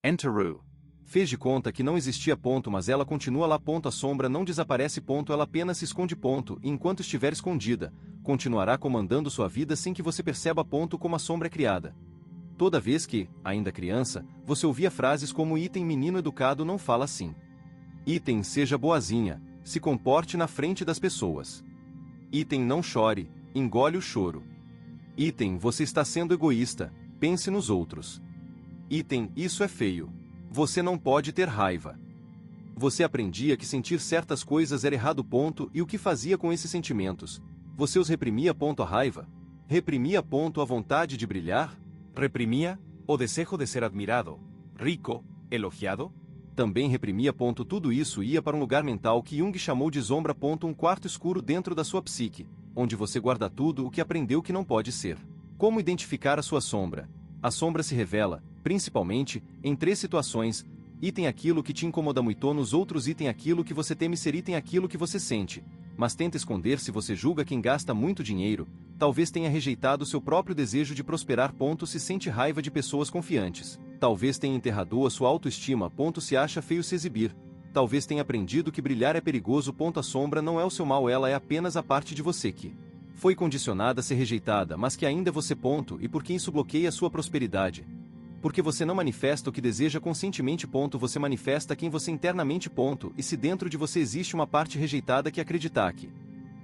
Enteru. Fez de conta que não existia ponto, mas ela continua lá. Ponto. A sombra não desaparece. Ponto. Ela apenas se esconde. Ponto. E enquanto estiver escondida, continuará comandando sua vida sem que você perceba. Ponto. Como a sombra é criada. Toda vez que, ainda criança, você ouvia frases como item menino educado não fala assim. Item seja boazinha, se comporte na frente das pessoas. Item não chore, engole o choro. Item você está sendo egoísta, pense nos outros. Item isso é feio. Você não pode ter raiva. Você aprendia que sentir certas coisas era errado. Ponto. E o que fazia com esses sentimentos? Você os reprimia. Ponto. A raiva? Reprimia. Ponto. A vontade de brilhar? Reprimía o desejo de ser admirado, rico, elogiado? Também reprimia. Ponto. Tudo isso ia para um lugar mental que Jung chamou de sombra. Ponto. Um quarto escuro dentro da sua psique, onde você guarda tudo o que aprendeu que não pode ser. Como identificar a sua sombra? A sombra se revela, principalmente, em 3 situações. Item aquilo que te incomoda muito nos outros. Item aquilo que você teme ser. Item aquilo que você sente, mas tenta esconder. Se você julga quem gasta muito dinheiro, talvez tenha rejeitado seu próprio desejo de prosperar. Ponto. Se sente raiva de pessoas confiantes, talvez tenha enterrado a sua autoestima. Ponto. Se acha feio se exibir, talvez tenha aprendido que brilhar é perigoso. Ponto. A sombra não é o seu mal, ela é apenas a parte de você que foi condicionada a ser rejeitada, mas que ainda é você. Ponto. E por que isso bloqueia a sua prosperidade? Porque você não manifesta o que deseja conscientemente. Ponto. Você manifesta quem você internamente. Ponto. E se dentro de você existe uma parte rejeitada que acredita que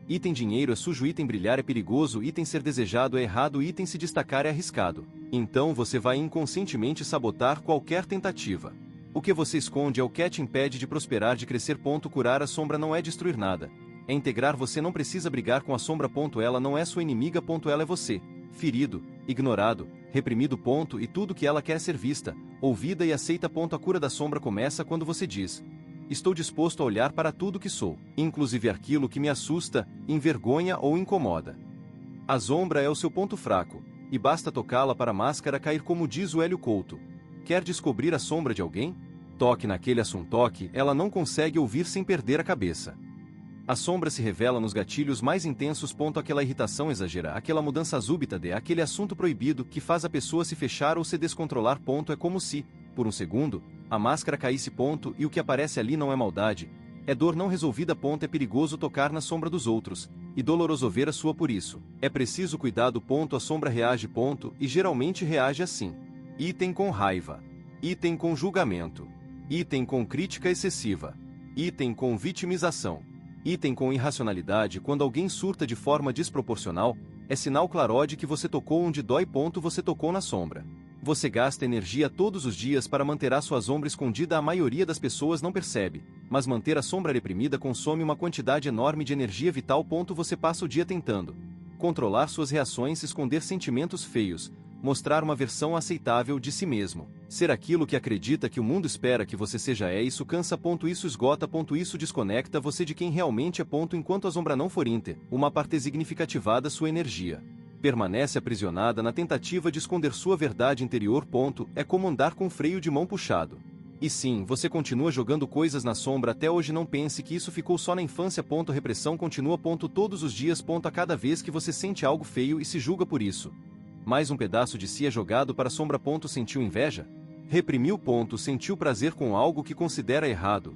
item dinheiro é sujo, item brilhar é perigoso, item ser desejado é errado, item se destacar é arriscado, então você vai inconscientemente sabotar qualquer tentativa. O que você esconde é o que te impede de prosperar, de crescer. Ponto. Curar a sombra não é destruir nada, é integrar. Você não precisa brigar com a sombra. Ponto. Ela não é sua inimiga. Ponto. Ela é você, ferido, ignorado, reprimido. Ponto. E tudo que ela quer é ser vista, ouvida e aceita. Ponto. A cura da sombra começa quando você diz: estou disposto a olhar para tudo que sou, inclusive aquilo que me assusta, envergonha ou incomoda. A sombra é o seu ponto fraco, e basta tocá-la para a máscara cair. Como diz o Hélio Couto: quer descobrir a sombra de alguém? Toque naquele assunto. Toque, ela não consegue ouvir sem perder a cabeça. A sombra se revela nos gatilhos mais intensos. Ponto. Aquela irritação exagerada, aquela mudança súbita de aquele assunto proibido que faz a pessoa se fechar ou se descontrolar. Ponto. É como se, por um segundo, a máscara caísse. Ponto. E o que aparece ali não é maldade, é dor não resolvida. Ponto. É perigoso tocar na sombra dos outros, e doloroso ver a sua. Por isso, é preciso cuidado. Ponto. A sombra reage. Ponto. E geralmente reage assim: item com raiva, item com julgamento, item com crítica excessiva, item com vitimização, item com irracionalidade. Quando alguém surta de forma desproporcional, é sinal claro de que você tocou onde dói. Ponto. Você tocou na sombra. Você gasta energia todos os dias para manter a sua sombra escondida. A maioria das pessoas não percebe, mas manter a sombra reprimida consome uma quantidade enorme de energia vital. Ponto. Você passa o dia tentando controlar suas reações, esconder sentimentos feios, mostrar uma versão aceitável de si mesmo, ser aquilo que acredita que o mundo espera que você seja. Isso cansa. Ponto. Isso esgota. Ponto. Isso desconecta você de quem realmente é. Ponto. Enquanto a sombra não for uma parte significativa, sua energia permanece aprisionada na tentativa de esconder sua verdade interior. Ponto. É como andar com freio de mão puxado. E sim, você continua jogando coisas na sombra até hoje. Não pense que isso ficou só na infância. Ponto. A repressão continua. Ponto. Todos os dias. Ponto. A cada vez que você sente algo feio e se julga por isso, mais um pedaço de si é jogado para a sombra. Ponto. Sentiu inveja? Reprimiu. Ponto. Sentiu prazer com algo que considera errado?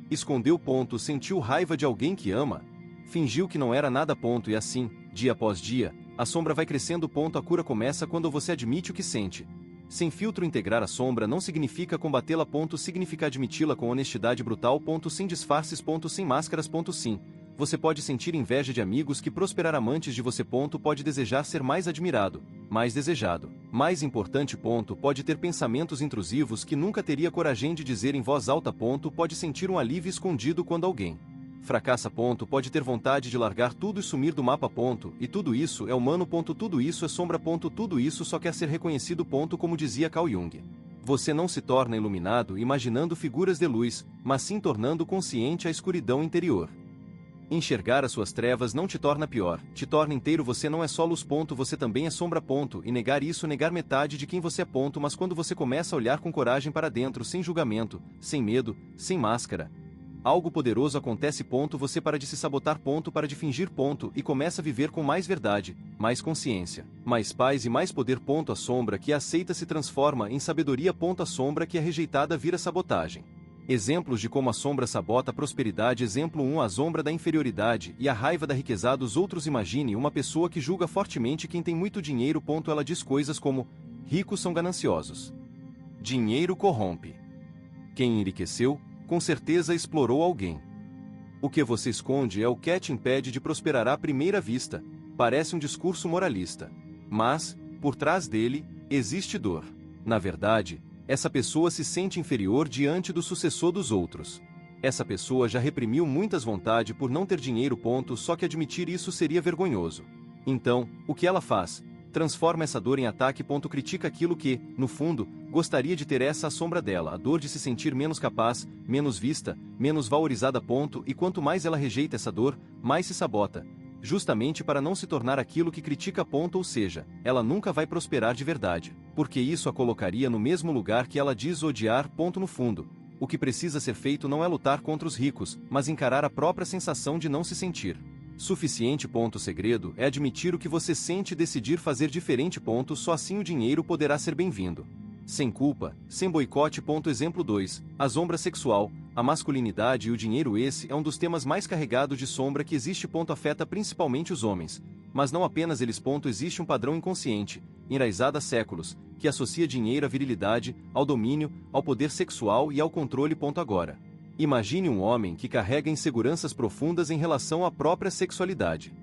Escondeu. Ponto. Sentiu raiva de alguém que ama? Fingiu que não era nada. Ponto. E assim, dia após dia, a sombra vai crescendo. Ponto. A cura começa quando você admite o que sente. Sem filtro. Integrar a sombra não significa combatê-la. Ponto. Significa admiti-la com honestidade brutal. Ponto. Sem disfarces. Ponto. Sem máscaras. Ponto. Sim, você pode sentir inveja de amigos que prosperaram antes de você. Ponto. Pode desejar ser mais admirado, mais desejado, mais importante. Ponto. Pode ter pensamentos intrusivos que nunca teria coragem de dizer em voz alta. Ponto. Pode sentir um alívio escondido quando alguém fracassa. Ponto. Pode ter vontade de largar tudo e sumir do mapa. Ponto. E tudo isso é humano. Ponto. Tudo isso é sombra. Ponto. Tudo isso só quer ser reconhecido. Ponto. Como dizia Carl Jung, você não se torna iluminado imaginando figuras de luz, mas sim tornando consciente a escuridão interior. Enxergar as suas trevas não te torna pior, te torna inteiro. Você não é só luz. Ponto. Você também é sombra. Ponto. E negar isso, negar metade de quem você é. Ponto. Mas quando você começa a olhar com coragem para dentro, sem julgamento, sem medo, sem máscara, Algo poderoso acontece. Você para de se sabotar. Para de fingir. E começa a viver com mais verdade, mais consciência, mais paz e mais poder. A sombra que é aceita se transforma em sabedoria. A sombra que é rejeitada vira sabotagem. Exemplos de como a sombra sabota a prosperidade. Exemplo 1. A sombra da inferioridade e a raiva da riqueza dos outros. Imagine uma pessoa que julga fortemente quem tem muito dinheiro. Ela diz coisas como: ricos são gananciosos. Dinheiro corrompe. Quem enriqueceu, com certeza explorou alguém. O que você esconde é o que te impede de prosperar à primeira vista. Parece um discurso moralista. Mas, por trás dele, existe dor. Na verdade, essa pessoa se sente inferior diante do sucessor dos outros. Essa pessoa já reprimiu muitas vontades por não ter dinheiro. Só que admitir isso seria vergonhoso. Então, o que ela faz? Transforma essa dor em ataque. Critica aquilo que, no fundo, gostaria de ter. Essa a sombra dela, a dor de se sentir menos capaz, menos vista, menos valorizada. E quanto mais ela rejeita essa dor, mais se sabota, justamente para não se tornar aquilo que critica. Ou seja, ela nunca vai prosperar de verdade, porque isso a colocaria no mesmo lugar que ela diz odiar. No fundo, o que precisa ser feito não é lutar contra os ricos, mas encarar a própria sensação de não se sentir suficiente. O segredo é admitir o que você sente e decidir fazer diferente. Só assim o dinheiro poderá ser bem-vindo. Sem culpa, sem boicote. Exemplo 2. A sombra sexual, a masculinidade e o dinheiro. Esse é um dos temas mais carregados de sombra que existe. Afeta principalmente os homens, mas não apenas eles. Existe um padrão inconsciente, enraizado há séculos, que associa dinheiro à virilidade, ao domínio, ao poder sexual e ao controle. Agora, imagine um homem que carrega inseguranças profundas em relação à própria sexualidade.